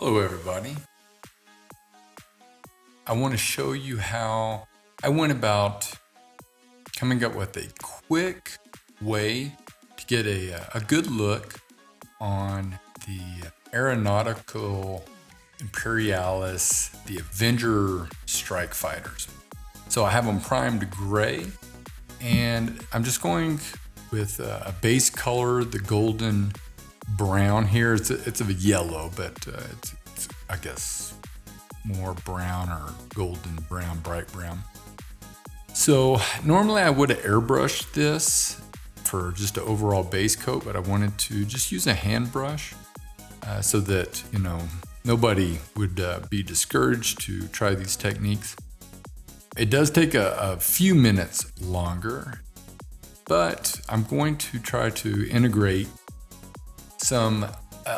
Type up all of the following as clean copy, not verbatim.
Hello everybody. I want to show you how I went about coming up with a quick way to get a good look on the Aeronautica Imperialis, the Avenger Strike Fighters. So I have them primed gray, and I'm just going with a base color, the golden brown here. It's a yellow, but it's I guess more brown or golden brown, bright brown. So normally I would have airbrushed this for just an overall base coat, but I wanted to just use a hand brush so that nobody would be discouraged to try these techniques. It does take a few minutes longer, but I'm going to try to integrate some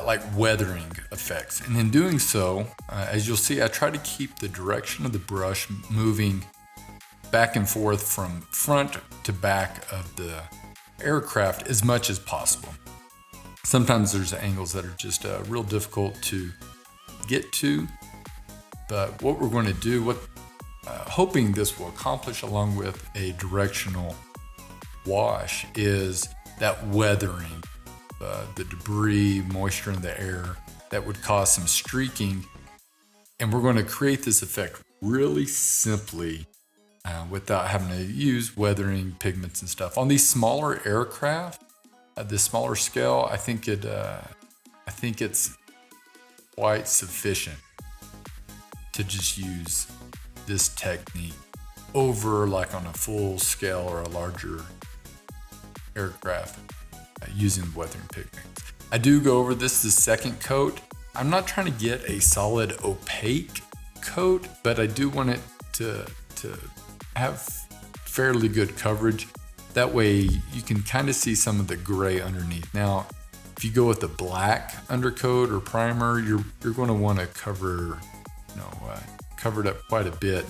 like weathering effects. And in doing so, as you'll see, I try to keep the direction of the brush moving back and forth from front to back of the aircraft as much as possible. Sometimes there's angles that are just real difficult to get to, but what we're going to do, hoping this will accomplish along with a directional wash, is that weathering the debris, moisture in the air that would cause some streaking. And we're going to create this effect really simply without having to use weathering pigments and stuff. On these smaller aircraft, at this smaller scale, I think it's quite sufficient to just use this technique over like on a full scale or a larger aircraft using weathering pigments. I do go over this the second coat. I'm not trying to get a solid opaque coat, but I do want it to have fairly good coverage. That way you can kind of see some of the gray underneath. Now, if you go with the black undercoat or primer, you're going to want to cover it up quite a bit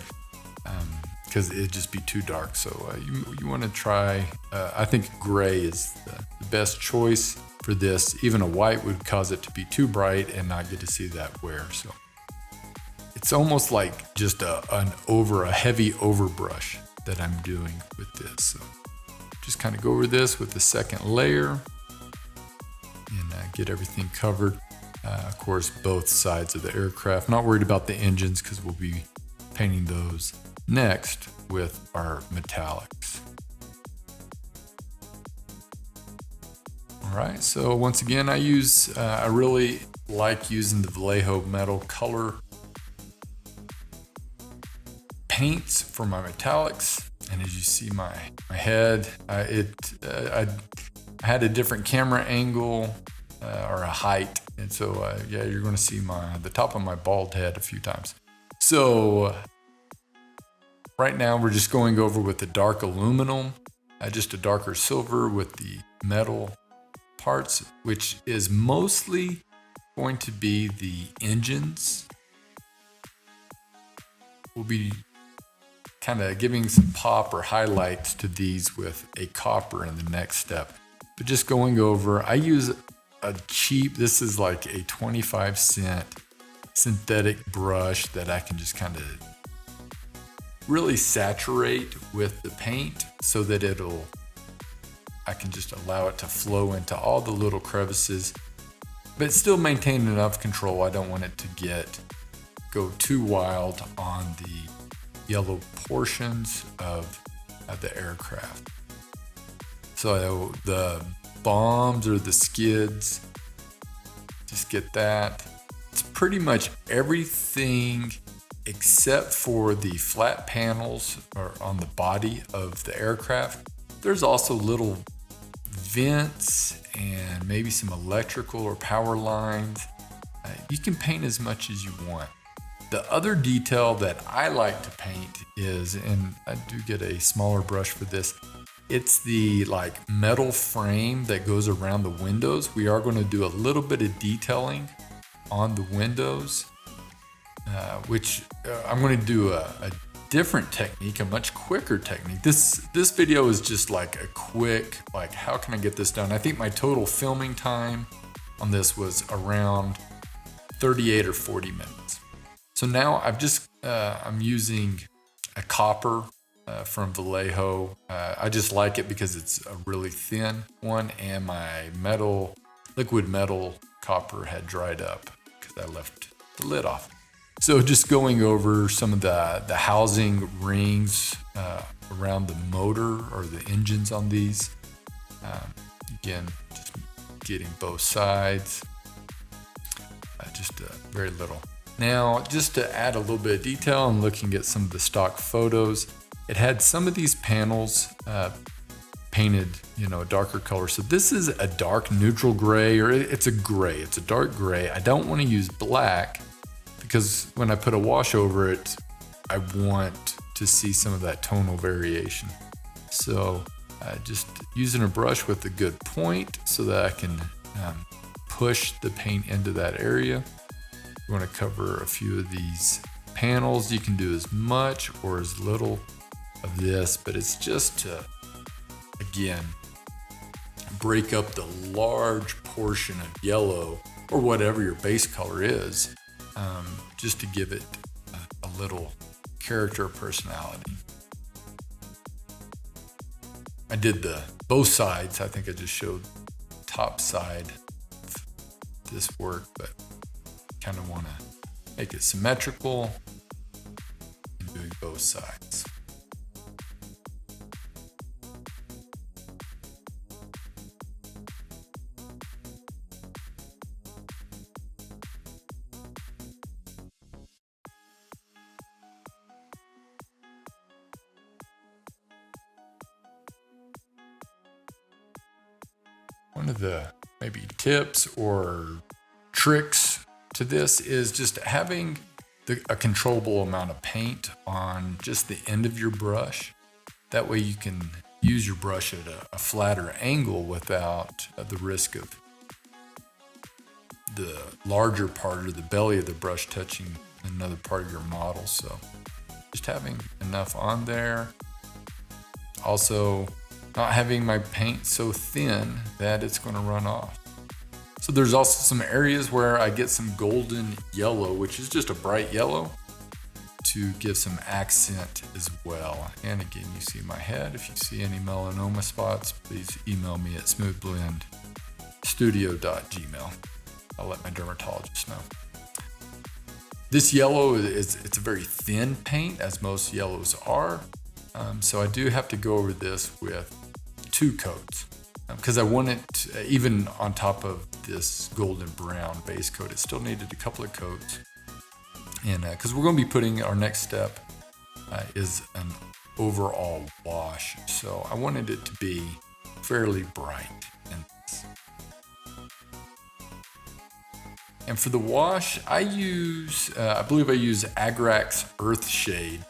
because it'd just be too dark. So you want to try, I think gray is the best choice for this. Even a white would cause it to be too bright and not get to see that wear. So it's almost like just a heavy overbrush that I'm doing with this. So just kind of go over this with the second layer and get everything covered. Of course, both sides of the aircraft. Not worried about the engines because we'll be painting those next with our metallics. All right, so once again, I really like using the Vallejo metal color paints for my metallics. And as you see my head, I had a different camera angle or a height. And so, you're going to see the top of my bald head a few times. So right now we're just going over with the dark aluminum, just a darker silver with the metal parts, which is mostly going to be the engines. We'll be kind of giving some pop or highlights to these with a copper in the next step. But just going over, I use this is like a 25-cent synthetic brush that I can just kind of really saturate with the paint so that I can just allow it to flow into all the little crevices, but still maintain enough control. I don't want it to go too wild on the yellow portions of the aircraft. So the bombs or the skids, just get that. It's pretty much everything except for the flat panels or on the body of the aircraft. There's also little vents and maybe some electrical or power lines. You can paint as much as you want. The other detail that I like to paint is, and I do get a smaller brush for this, it's the metal frame that goes around the windows. We are going to do a little bit of detailing on the windows, which I'm going to do a different technique, a much quicker technique. This video is just like a quick, how can I get this done? I think my total filming time on this was around 38 or 40 minutes. So now I'm using a copper from Vallejo. I just like it because it's a really thin one, and my liquid metal copper had dried up because I left the lid off. So just going over some of the housing rings around the motor or the engines on these. Again, just getting both sides, just very little. Now, just to add a little bit of detail, I'm looking at some of the stock photos. It had some of these panels painted, a darker color. So this is a dark neutral gray, or it's a gray. It's a dark gray. I don't want to use black because when I put a wash over it, I want to see some of that tonal variation. So just using a brush with a good point so that I can push the paint into that area. You want to cover a few of these panels. You can do as much or as little of this, but it's just to, again, break up the large portion of yellow or whatever your base color is, just to give it a little character or personality. I did both sides. I think I just showed top side of this work, but kind of want to make it symmetrical and doing both sides. One of the maybe tips or tricks to this is just having a controllable amount of paint on just the end of your brush. That way you can use your brush at a flatter angle without the risk of the larger part or the belly of the brush touching another part of your model. So just having enough on there. Also, not having my paint so thin that it's going to run off. So there's also some areas where I get some golden yellow, which is just a bright yellow, to give some accent as well. And again, you see my head. If you see any melanoma spots, please email me at smoothblendstudio.gmail. I'll let my dermatologist know. This yellow it's a very thin paint, as most yellows are. So I do have to go over this with 2 coats because I want it, even on top of this golden brown base coat, it still needed a couple of coats. And because we're going to be putting, our next step is an overall wash. So I wanted it to be fairly bright. And for the wash, I believe I use Agrax Earth Shade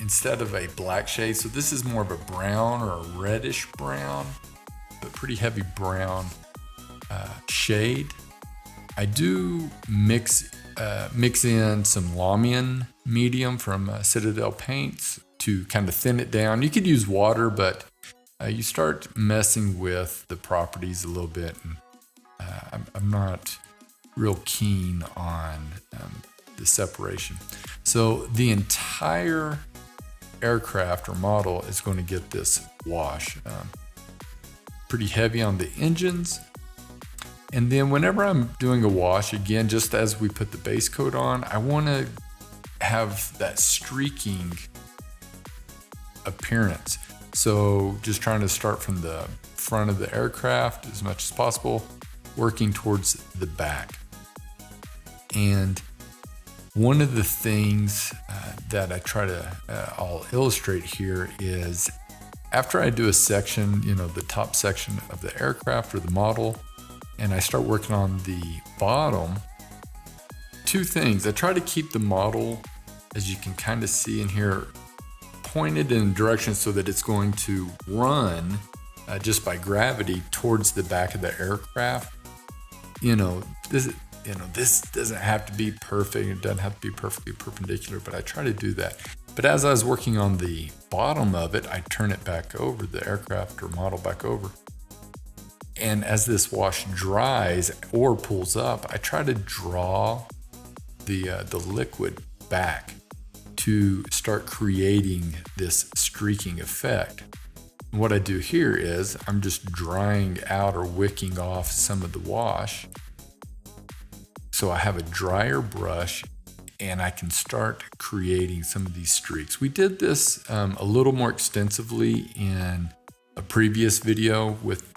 instead of a black shade. So this is more of a brown or a reddish brown, but pretty heavy brown shade. I do mix in some Lamian medium from Citadel Paints to kind of thin it down. You could use water, but you start messing with the properties a little bit. And I'm not real keen on the separation. So the entire aircraft or model is going to get this wash. Pretty heavy on the engines. And then whenever I'm doing a wash, again, just as we put the base coat on, I want to have that streaking appearance. So just trying to start from the front of the aircraft as much as possible, working towards the back. And one of the things that I try to, I'll illustrate here is after I do a section, the top section of the aircraft or the model, and I start working on the bottom, 2 things. I try to keep the model, as you can kind of see in here, pointed in a direction so that it's going to run just by gravity towards the back of the aircraft. This doesn't have to be perfect. It doesn't have to be perfectly perpendicular, but I try to do that. But as I was working on the bottom of it, I turn it back over, the aircraft or model back over. And as this wash dries or pulls up, I try to draw the liquid back to start creating this streaking effect. And what I do here is I'm just drying out or wicking off some of the wash. So I have a drier brush and I can start creating some of these streaks. We did this a little more extensively in a previous video with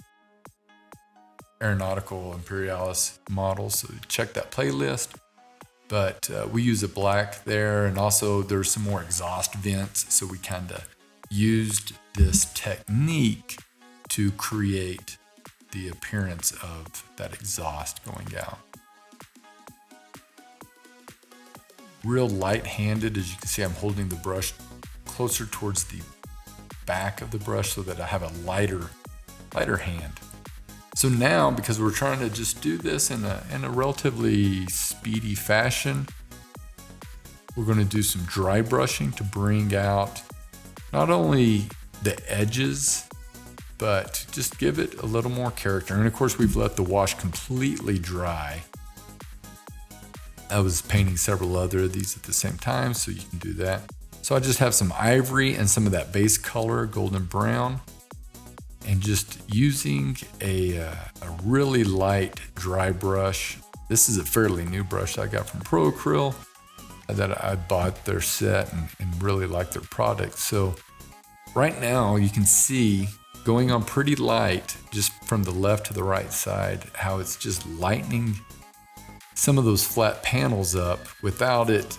Aeronautica Imperialis models, so check that playlist. But we use a black there, and also there's some more exhaust vents, so we kind of used this technique to create the appearance of that exhaust going out. Real light-handed, as you can see, I'm holding the brush closer towards the back of the brush so that I have a lighter hand. So now, because we're trying to just do this in a relatively speedy fashion, we're going to do some dry brushing to bring out not only the edges, but just give it a little more character. And of course, we've let the wash completely dry. I was painting several other of these at the same time, so you can do that. So I just have some ivory and some of that base color, golden brown, and just using a really light dry brush. This is a fairly new brush I got from Pro Acryl that I bought their set and really like their product. So right now you can see going on pretty light, just from the left to the right side, how it's just lightening some of those flat panels up without it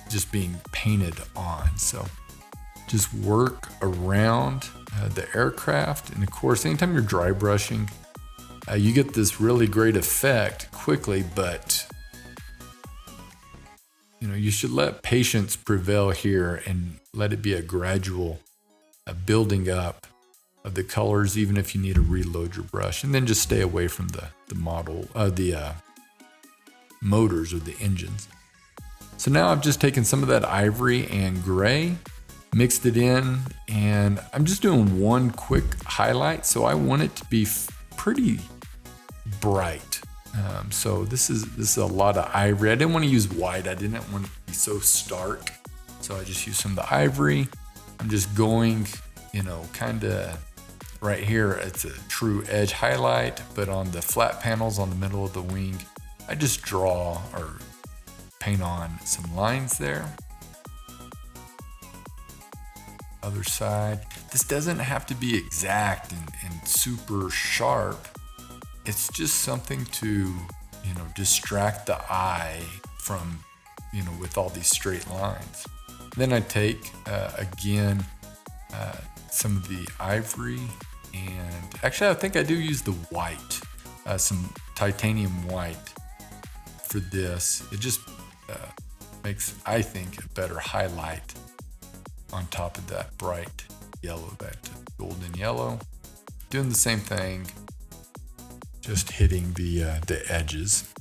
just being painted on. So just work around the aircraft. And of course, anytime you're dry brushing, you get this really great effect quickly, but you should let patience prevail here and let it be a gradual building up of the colors, even if you need to reload your brush, and then just stay away from the motors or the engines. So now I've just taken some of that ivory and gray, mixed it in, and I'm just doing one quick highlight. So I want it to be pretty bright. So this is a lot of ivory. I didn't want to use white. I didn't want it to be so stark. So I just used some of the ivory. I'm just going, kind of right here. It's a true edge highlight, but on the flat panels on the middle of the wing, I just draw or paint on some lines there. Other side. This doesn't have to be exact and super sharp. It's just something to, distract the eye from, with all these straight lines. Then I take, again, some of the ivory, and actually I think I do use the white, some titanium white for this. It just makes, I think, a better highlight on top of that bright yellow, that golden yellow. Doing the same thing, just hitting the edges.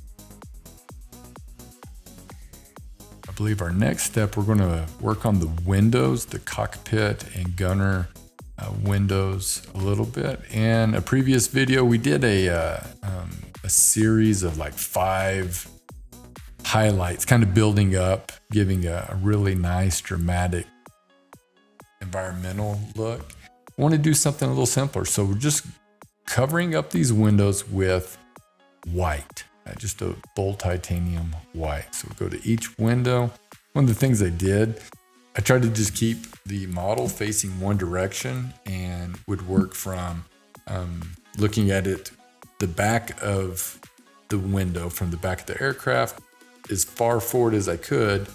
I believe our next step, we're going to work on the windows, the cockpit and gunner windows a little bit. In a previous video, we did a series of like 5 highlights, kind of building up, giving a really nice, dramatic, environmental look. I want to do something a little simpler. So we're just covering up these windows with white, just a bold titanium white. So we go to each window. One of the things I did, I tried to just keep the model facing one direction and would work from looking at it, the back of the window from the back of the aircraft as far forward as I could.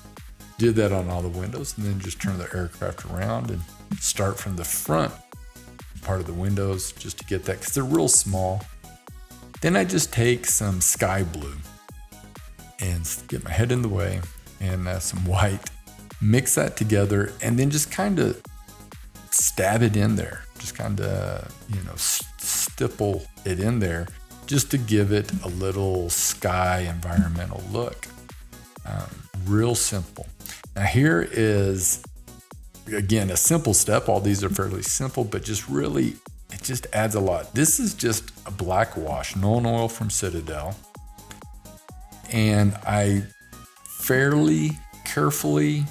Did that on all the windows, and then just turn the aircraft around and start from the front part of the windows just to get that, because they're real small. Then I just take some sky blue and get my head in the way and some white, mix that together, and then just kind of stab it in there. Just kind of, stipple it in there just to give it a little sky environmental look. Real simple. Now here is, again, a simple step. All these are fairly simple, but just really it just adds a lot. This is just a black wash, Nuln Oil from Citadel. And I fairly carefully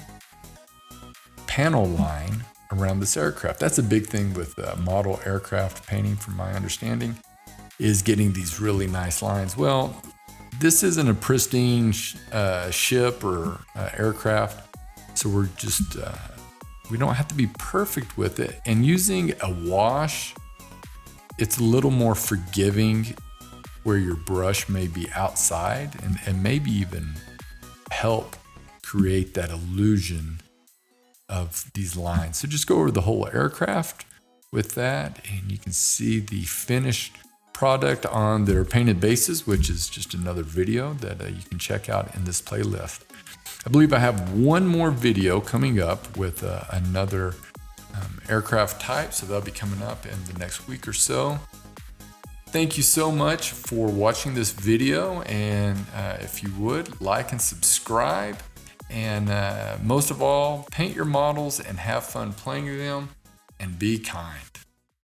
panel line around this aircraft. That's a big thing with model aircraft painting, from my understanding, is getting these really nice lines. Well, this isn't a pristine ship or aircraft, so we're just, we don't have to be perfect with it. And using a wash, it's a little more forgiving where your brush may be outside and maybe even help create that illusion of these lines. So just go over the whole aircraft with that, and you can see the finished product on their painted bases, which is just another video that you can check out in this playlist. I believe I have one more video coming up with another aircraft type, so that'll be coming up in the next week or so. Thank you so much for watching this video, and if you would, like and subscribe, and most of all, paint your models and have fun playing them, and be kind.